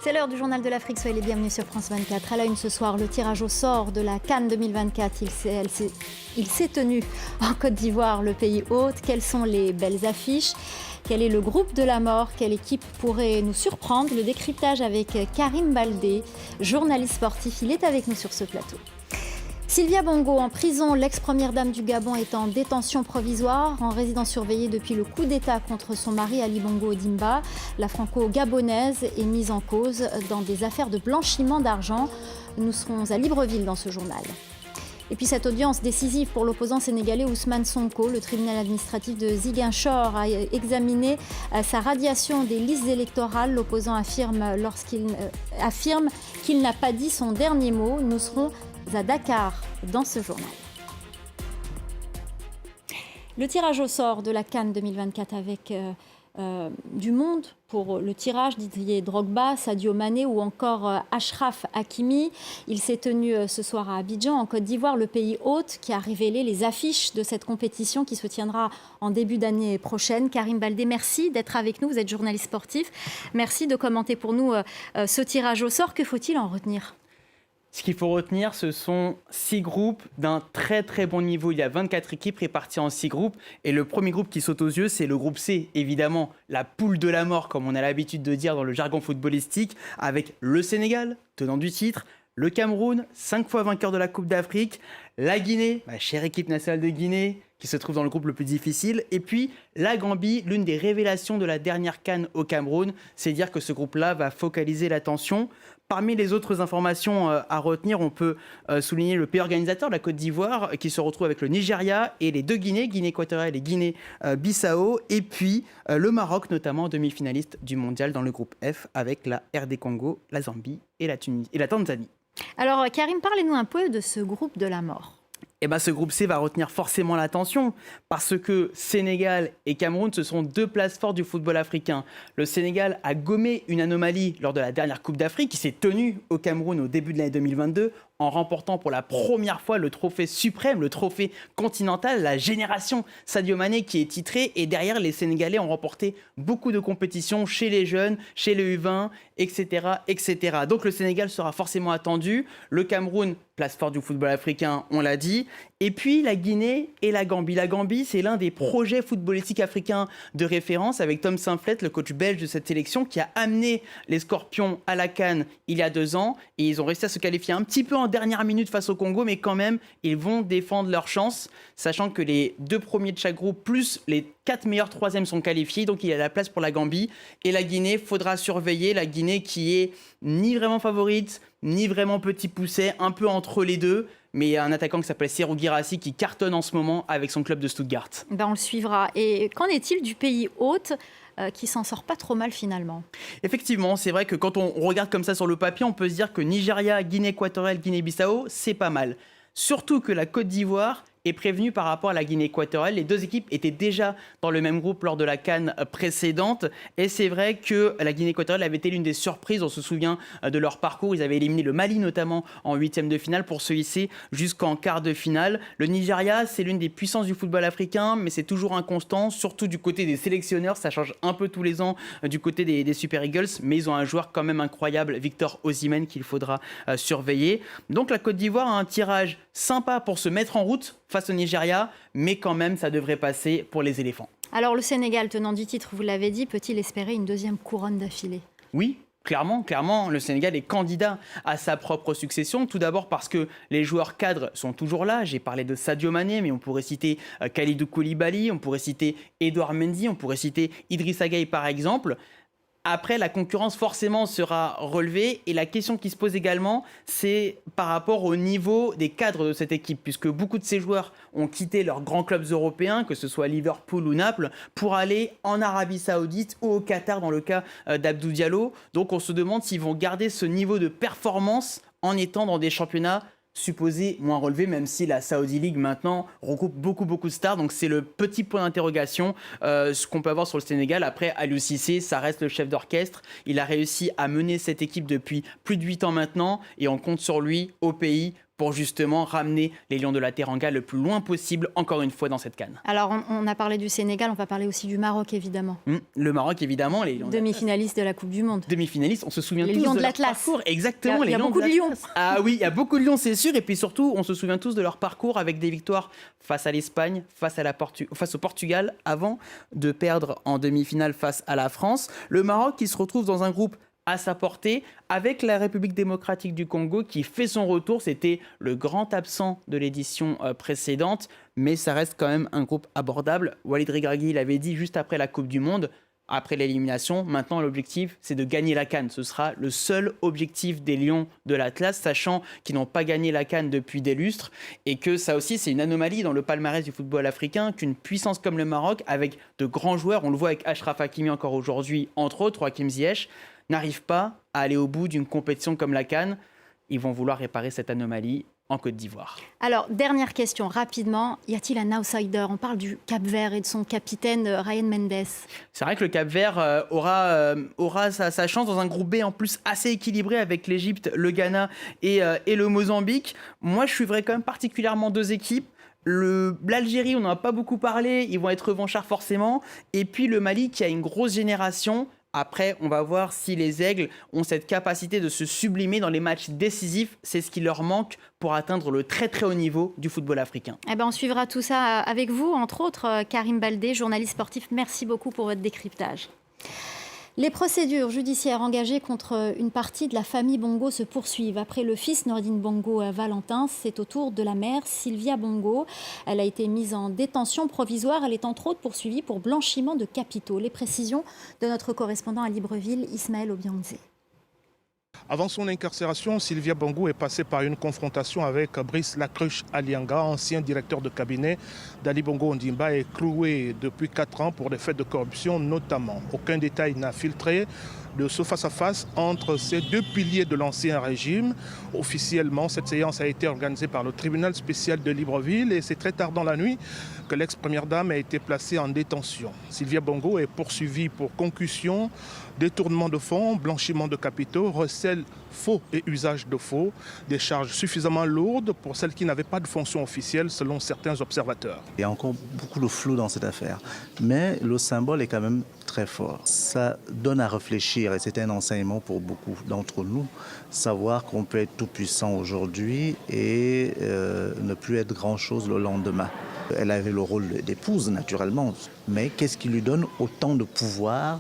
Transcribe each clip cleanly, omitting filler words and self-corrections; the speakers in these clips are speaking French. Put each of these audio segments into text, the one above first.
C'est l'heure du journal de l'Afrique, soyez les bienvenus sur France 24. À la une ce soir, le tirage au sort de la CAN 2024. Il s'est tenu en Côte d'Ivoire, le pays hôte. Quelles sont les belles affiches ? Quel est le groupe de la mort ? Quelle équipe pourrait nous surprendre ? Le décryptage avec Karim Baldé, journaliste sportif. Il est avec nous sur ce plateau. Sylvia Bongo en prison, l'ex-première dame du Gabon est en détention provisoire, en résidence surveillée depuis le coup d'État contre son mari Ali Bongo Ondimba. La franco-gabonaise est mise en cause dans des affaires de blanchiment d'argent. Nous serons à Libreville dans ce journal. Et puis cette audience décisive pour l'opposant sénégalais Ousmane Sonko, le tribunal administratif de Ziguinchor a examiné sa radiation des listes électorales. L'opposant affirme qu'il n'a pas dit son dernier mot. Nous serons à Dakar dans ce journal. Le tirage au sort de la CAN 2024 avec du monde pour le tirage, Didier Drogba, Sadio Mané ou encore Achraf Hakimi. Il s'est tenu ce soir à Abidjan, en Côte d'Ivoire, le pays hôte qui a révélé les affiches de cette compétition qui se tiendra en début d'année prochaine. Karim Baldé, merci d'être avec nous. Vous êtes journaliste sportif. Merci de commenter pour nous ce tirage au sort. Que faut-il en retenir ? Ce qu'il faut retenir, ce sont 6 groupes d'un très très bon niveau. Il y a 24 équipes réparties en 6 groupes. Et le premier groupe qui saute aux yeux, c'est le groupe C. Évidemment, la poule de la mort, comme on a l'habitude de dire dans le jargon footballistique, avec le Sénégal, tenant du titre, le Cameroun, 5 fois vainqueur de la Coupe d'Afrique, la Guinée, ma chère équipe nationale de Guinée, qui se trouve dans le groupe le plus difficile, et puis la Gambie, l'une des révélations de la dernière CAN au Cameroun. C'est dire que ce groupe-là va focaliser l'attention. Parmi les autres informations à retenir, on peut souligner le pays organisateur, la Côte d'Ivoire, qui se retrouve avec le Nigeria et les deux Guinées, Guinée équatoriale et Guinée Bissau, et puis le Maroc, notamment demi-finaliste du mondial dans le groupe F, avec la RD Congo, la Zambie et la Tanzanie. Alors Karim, parlez-nous un peu de ce groupe de la mort. Eh ben, ce groupe C va retenir forcément l'attention parce que Sénégal et Cameroun, ce sont 2 places fortes du football africain. Le Sénégal a gommé une anomalie lors de la dernière Coupe d'Afrique qui s'est tenue au Cameroun au début de l'année 2022 en remportant pour la première fois le trophée suprême, le trophée continental, la génération Sadio Mané qui est titré. Et derrière, les Sénégalais ont remporté beaucoup de compétitions chez les jeunes, chez les U20, etc., etc. Donc le Sénégal sera forcément attendu. Le Cameroun, place forte du football africain, on l'a dit. Et puis la Guinée et la Gambie. La Gambie, c'est l'un des projets footballistiques africains de référence avec Tom Saintfiet, le coach belge de cette sélection, qui a amené les Scorpions à la CAN il y a 2 ans. Et ils ont réussi à se qualifier un petit peu en dernière minute face au Congo, mais quand même, ils vont défendre leur chance, sachant que les 2 premiers de chaque groupe, plus les 4 meilleurs troisièmes sont qualifiés. Donc il y a la place pour la Gambie. Et la Guinée, faudra surveiller. La Guinée qui est ni vraiment favorite, ni vraiment petit pousset, un peu entre les deux. Mais il y a un attaquant qui s'appelle Serhou Guirassy qui cartonne en ce moment avec son club de Stuttgart. On le suivra. Et qu'en est-il du pays hôte qui s'en sort pas trop mal finalement ? Effectivement, c'est vrai que quand on regarde comme ça sur le papier, on peut se dire que Nigeria, Guinée équatoriale, Guinée-Bissau, c'est pas mal. Surtout que la Côte d'Ivoire est prévenue par rapport à la Guinée équatoriale. Les 2 équipes étaient déjà dans le même groupe lors de la CAN précédente. Et c'est vrai que la Guinée équatoriale avait été l'une des surprises. On se souvient de leur parcours. Ils avaient éliminé le Mali notamment en 8e de finale pour se hisser jusqu'en quart de finale. Le Nigeria, c'est l'une des puissances du football africain, mais c'est toujours inconstant, surtout du côté des sélectionneurs. Ça change un peu tous les ans du côté des Super Eagles, mais ils ont un joueur quand même incroyable, Victor Osimhen, qu'il faudra surveiller. Donc la Côte d'Ivoire a un tirage sympa pour se mettre en route face au Nigeria, mais quand même, ça devrait passer pour les éléphants. Alors le Sénégal, tenant du titre, vous l'avez dit, peut-il espérer une 2e couronne d'affilée ? Oui. Clairement, le Sénégal est candidat à sa propre succession. Tout d'abord parce que les joueurs cadres sont toujours là. J'ai parlé de Sadio Mané, mais on pourrait citer Kalidou Koulibaly, on pourrait citer Edouard Mendy, on pourrait citer Idrissa Gueye par exemple. Après, la concurrence forcément sera relevée et la question qui se pose également, c'est par rapport au niveau des cadres de cette équipe, puisque beaucoup de ces joueurs ont quitté leurs grands clubs européens, que ce soit Liverpool ou Naples, pour aller en Arabie Saoudite ou au Qatar dans le cas d'Abdou Diallo. Donc on se demande s'ils vont garder ce niveau de performance en étant dans des championnats supposé moins relevé, même si la Saudi League maintenant regroupe beaucoup de stars. Donc c'est le petit point d'interrogation ce qu'on peut avoir sur le Sénégal. Après, Aliou Cissé, ça reste le chef d'orchestre. Il a réussi à mener cette équipe depuis plus de 8 ans maintenant et on compte sur lui au pays pour justement ramener les Lions de la Teranga le plus loin possible, encore une fois, dans cette CAN. Alors, on a parlé du Sénégal, on va parler aussi du Maroc, évidemment. Le Maroc, évidemment. Les Lions demi-finalistes de la Coupe du Monde. Demi-finalistes, on se souvient les tous Lions de leur leur parcours. Exactement, il y a beaucoup de Lions. Ah oui, il y a beaucoup de Lions, c'est sûr. Et puis surtout, on se souvient tous de leur parcours avec des victoires face à l'Espagne, face au Portugal, avant de perdre en demi-finale face à la France. Le Maroc qui se retrouve dans un groupe à sa portée, avec la République démocratique du Congo qui fait son retour. C'était le grand absent de l'édition précédente, mais ça reste quand même un groupe abordable. Walid Regragui l'avait dit juste après la Coupe du Monde, après l'élimination. Maintenant, l'objectif, c'est de gagner la CAN. Ce sera le seul objectif des Lions de l'Atlas, sachant qu'ils n'ont pas gagné la CAN depuis des lustres, et que ça aussi, c'est une anomalie dans le palmarès du football africain, qu'une puissance comme le Maroc, avec de grands joueurs, on le voit avec Achraf Hakimi encore aujourd'hui, entre autres, Hakim Ziyech, n'arrivent pas à aller au bout d'une compétition comme la CAN. Ils vont vouloir réparer cette anomalie en Côte d'Ivoire. Alors, dernière question, rapidement. Y a-t-il un outsider? On parle du Cap-Vert et de son capitaine Ryan Mendes. C'est vrai que le Cap-Vert aura sa chance dans un groupe B en plus assez équilibré avec l'Égypte, le Ghana et le Mozambique. Moi, je suivrais quand même particulièrement deux équipes. L'Algérie, on n'en a pas beaucoup parlé, ils vont être revanchards forcément. Et puis le Mali qui a une grosse génération. Après, on va voir si les Aigles ont cette capacité de se sublimer dans les matchs décisifs. C'est ce qui leur manque pour atteindre le très très haut niveau du football africain. Eh ben, on suivra tout ça avec vous, entre autres Karim Baldé, journaliste sportif. Merci beaucoup pour votre décryptage. Les procédures judiciaires engagées contre une partie de la famille Bongo se poursuivent. Après le fils Nordine Bongo Valentin, c'est au tour de la mère Sylvia Bongo. Elle a été mise en détention provisoire. Elle est entre autres poursuivie pour blanchiment de capitaux. Les précisions de notre correspondant à Libreville, Ismaël Obianze. Avant son incarcération, Sylvia Bongo est passée par une confrontation avec Brice Lacruche Alianga, ancien directeur de cabinet d'Ali Bongo Ondimba, et cloué depuis 4 ans pour des faits de corruption notamment. Aucun détail n'a filtré de ce face-à-face entre ces deux piliers de l'ancien régime. Officiellement, cette séance a été organisée par le tribunal spécial de Libreville et c'est très tard dans la nuit que l'ex-première dame a été placée en détention. Sylvia Bongo est poursuivie pour concussion, détournement de fonds, blanchiment de capitaux, recel faux et usage de faux, des charges suffisamment lourdes pour celles qui n'avaient pas de fonction officielle selon certains observateurs. Il y a encore beaucoup de flou dans cette affaire, mais le symbole est quand même très fort. Ça donne à réfléchir et c'est un enseignement pour beaucoup d'entre nous, savoir qu'on peut être tout puissant aujourd'hui et ne plus être grand-chose le lendemain. Elle avait le rôle d'épouse naturellement, mais qu'est-ce qui lui donne autant de pouvoir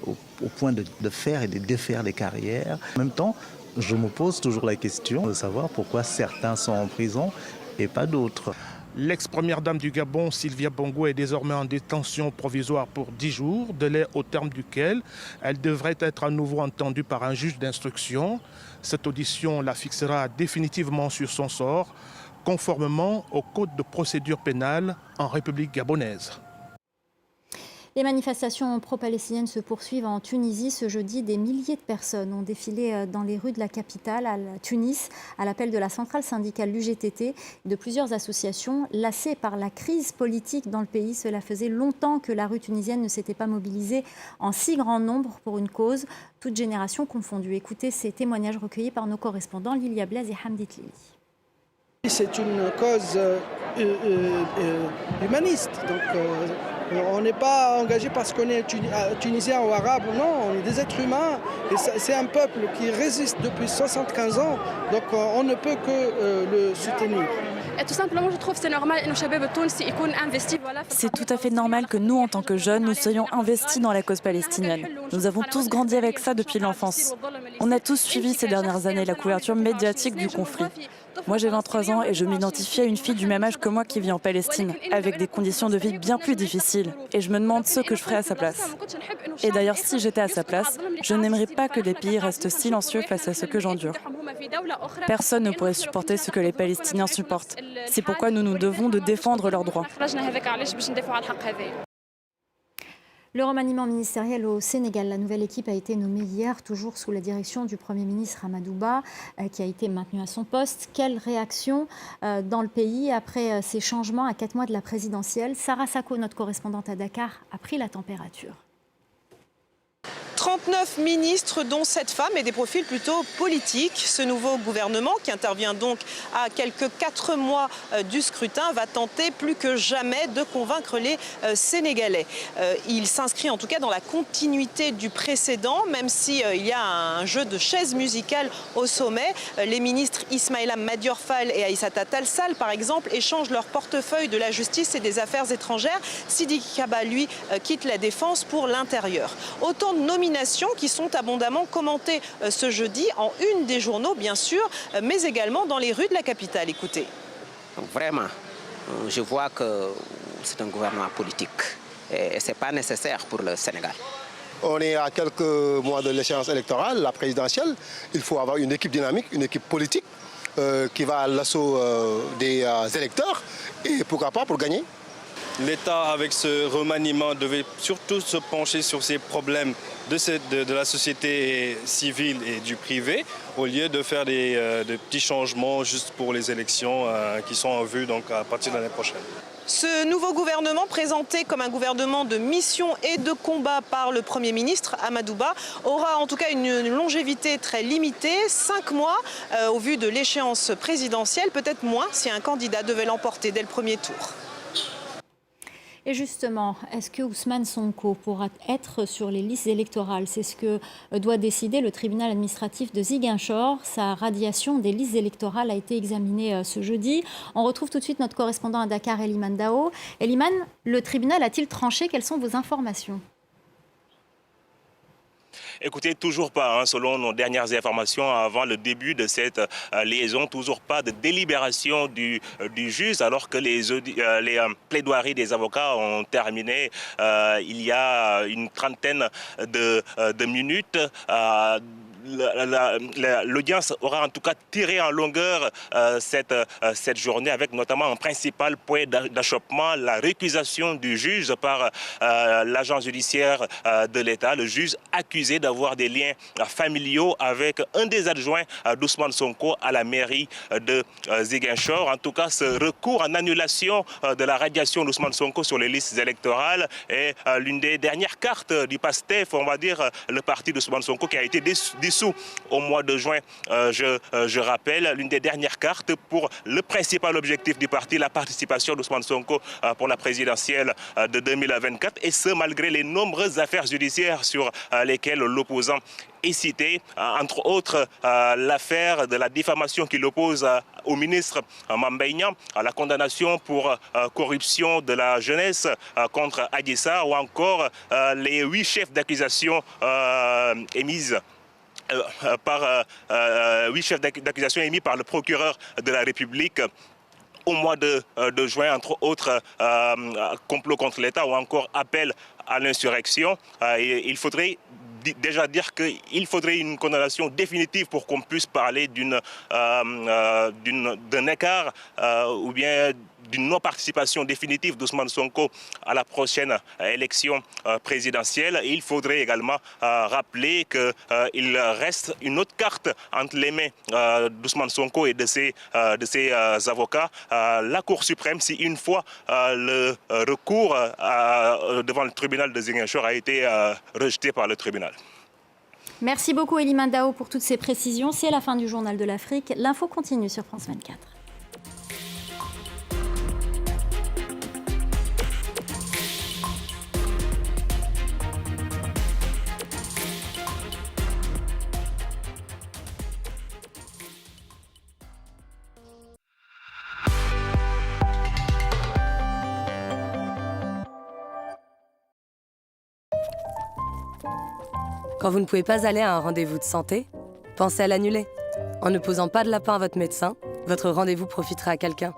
au point de faire et de défaire les carrières? En même temps, je me pose toujours la question de savoir pourquoi certains sont en prison et pas d'autres. L'ex-première dame du Gabon, Sylvia Bongo, est désormais en détention provisoire pour 10 jours, délai au terme duquel elle devrait être à nouveau entendue par un juge d'instruction. Cette audition la fixera définitivement sur son sort, conformément au code de procédure pénale en République gabonaise. Les manifestations pro-palestiniennes se poursuivent en Tunisie. Ce jeudi, des milliers de personnes ont défilé dans les rues de la capitale, à Tunis, à l'appel de la centrale syndicale l'UGTT et de plusieurs associations. Lassées par la crise politique dans le pays, cela faisait longtemps que la rue tunisienne ne s'était pas mobilisée en si grand nombre pour une cause, toute génération confondue. Écoutez ces témoignages recueillis par nos correspondants Lilia Blaise et Hamdit Lili. C'est une cause humaniste, donc on n'est pas engagé parce qu'on est tunisien ou arabe, non, on est des êtres humains et c'est un peuple qui résiste depuis 75 ans, donc on ne peut que le soutenir. Tout simplement, je trouve que c'est normal C'est tout à fait normal que nous, en tant que jeunes, nous soyons investis dans la cause palestinienne. Nous avons tous grandi avec ça depuis l'enfance. On a tous suivi ces dernières années la couverture médiatique du conflit. Moi, j'ai 23 ans et je m'identifie à une fille du même âge que moi qui vit en Palestine, avec des conditions de vie bien plus difficiles. Et je me demande ce que je ferais à sa place. Et d'ailleurs, si j'étais à sa place, je n'aimerais pas que des pays restent silencieux face à ce que j'endure. Personne ne pourrait supporter ce que les Palestiniens supportent. C'est pourquoi nous nous devons de défendre leurs droits. Le remaniement ministériel au Sénégal. La nouvelle équipe a été nommée hier, toujours sous la direction du Premier ministre Amadou Ba, qui a été maintenu à son poste. Quelle réaction dans le pays après ces changements à 4 mois de la présidentielle? Sarah Sako, notre correspondante à Dakar, a pris la température. 39 ministres, dont 7 femmes et des profils plutôt politiques. Ce nouveau gouvernement, qui intervient donc à quelques 4 mois du scrutin, va tenter plus que jamais de convaincre les Sénégalais. Il s'inscrit en tout cas dans la continuité du précédent, même s'il y a un jeu de chaises musicales au sommet. Les ministres Ismaïla Madior Fall et Aïssata Tall Sall, par exemple, échangent leur portefeuille de la justice et des affaires étrangères. Sidi Kaba, lui, quitte la défense pour l'intérieur. Autant de nominations qui sont abondamment commentées ce jeudi en une des journaux, bien sûr, mais également dans les rues de la capitale. Écoutez. Vraiment, je vois que c'est un gouvernement politique et ce n'est pas nécessaire pour le Sénégal. On est à quelques mois de l'échéance électorale, la présidentielle. Il faut avoir une équipe dynamique, une équipe politique qui va à l'assaut des électeurs et pourquoi pas pour gagner. L'État, avec ce remaniement, devait surtout se pencher sur ces problèmes de la société civile et du privé, au lieu de faire des petits changements juste pour les élections qui sont en vue donc, à partir de l'année prochaine. Ce nouveau gouvernement, présenté comme un gouvernement de mission et de combat par le Premier ministre Amadou Ba, aura en tout cas une longévité très limitée, 5 mois au vu de l'échéance présidentielle, peut-être moins si un candidat devait l'emporter dès le premier tour. Et justement, est-ce que Ousmane Sonko pourra être sur les listes électorales? C'est ce que doit décider le tribunal administratif de Ziguinchor. Sa radiation des listes électorales a été examinée ce jeudi. On retrouve tout de suite notre correspondant à Dakar, Eliman Dao. Eliman, le tribunal a-t-il tranché? Quelles sont vos informations? Écoutez, toujours pas, selon nos dernières informations avant le début de cette liaison, toujours pas de délibération du juge, alors que les plaidoiries des avocats ont terminé il y a une trentaine de minutes. L'audience aura en tout cas tiré en longueur cette journée avec notamment un principal point d'achoppement, la récusation du juge par l'agent judiciaire de l'État, le juge accusé d'avoir des liens familiaux avec un des adjoints d'Ousmane Sonko à la mairie de Ziguinchor. En tout cas, ce recours en annulation de la radiation d'Ousmane Sonko sur les listes électorales est l'une des dernières cartes du PASTEF, on va dire, le parti d'Ousmane Sonko qui a été dissous au mois de juin, je rappelle, l'une des dernières cartes pour le principal objectif du parti, la participation d'Ousmane Sonko pour la présidentielle de 2024, et ce malgré les nombreuses affaires judiciaires sur lesquelles l'opposant est cité, entre autres l'affaire de la diffamation qui l'oppose au ministre Mame Mbaye Niang, la condamnation pour corruption de la jeunesse contre Adji Sarr, ou encore les 8 chefs d'accusation émises par 8 chefs d'accusation émis par le procureur de la République au mois de juin, entre autres complot contre l'État ou encore appel à l'insurrection. Il faudrait déjà dire qu'il faudrait une condamnation définitive pour qu'on puisse parler d'un écart ou bien d'une non-participation définitive d'Ousmane Sonko à la prochaine élection présidentielle. Et il faudrait également rappeler qu'il reste une autre carte entre les mains d'Ousmane Sonko et de ses avocats. La Cour suprême, si une fois le recours devant le tribunal de Ziguinchor a été rejeté par le tribunal. Merci beaucoup Eliman Dao pour toutes ces précisions. C'est la fin du Journal de l'Afrique. L'info continue sur France 24. Quand vous ne pouvez pas aller à un rendez-vous de santé, pensez à l'annuler. En ne posant pas de lapin à votre médecin, votre rendez-vous profitera à quelqu'un.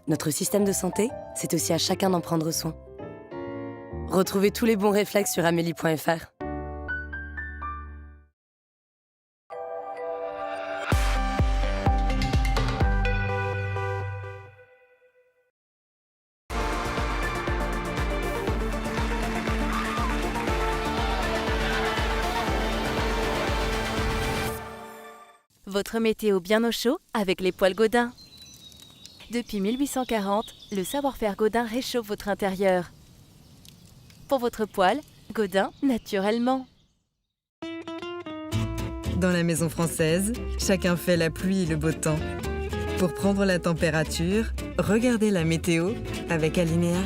Notre système de santé, c'est aussi à chacun d'en prendre soin. Retrouvez tous les bons réflexes sur amélie.fr. Votre météo bien au chaud avec les poêles Gaudin. Depuis 1840, le savoir-faire Gaudin réchauffe votre intérieur. Pour votre poêle, Godin, naturellement. Dans la maison française, chacun fait la pluie et le beau temps. Pour prendre la température, regardez la météo avec Alinéa.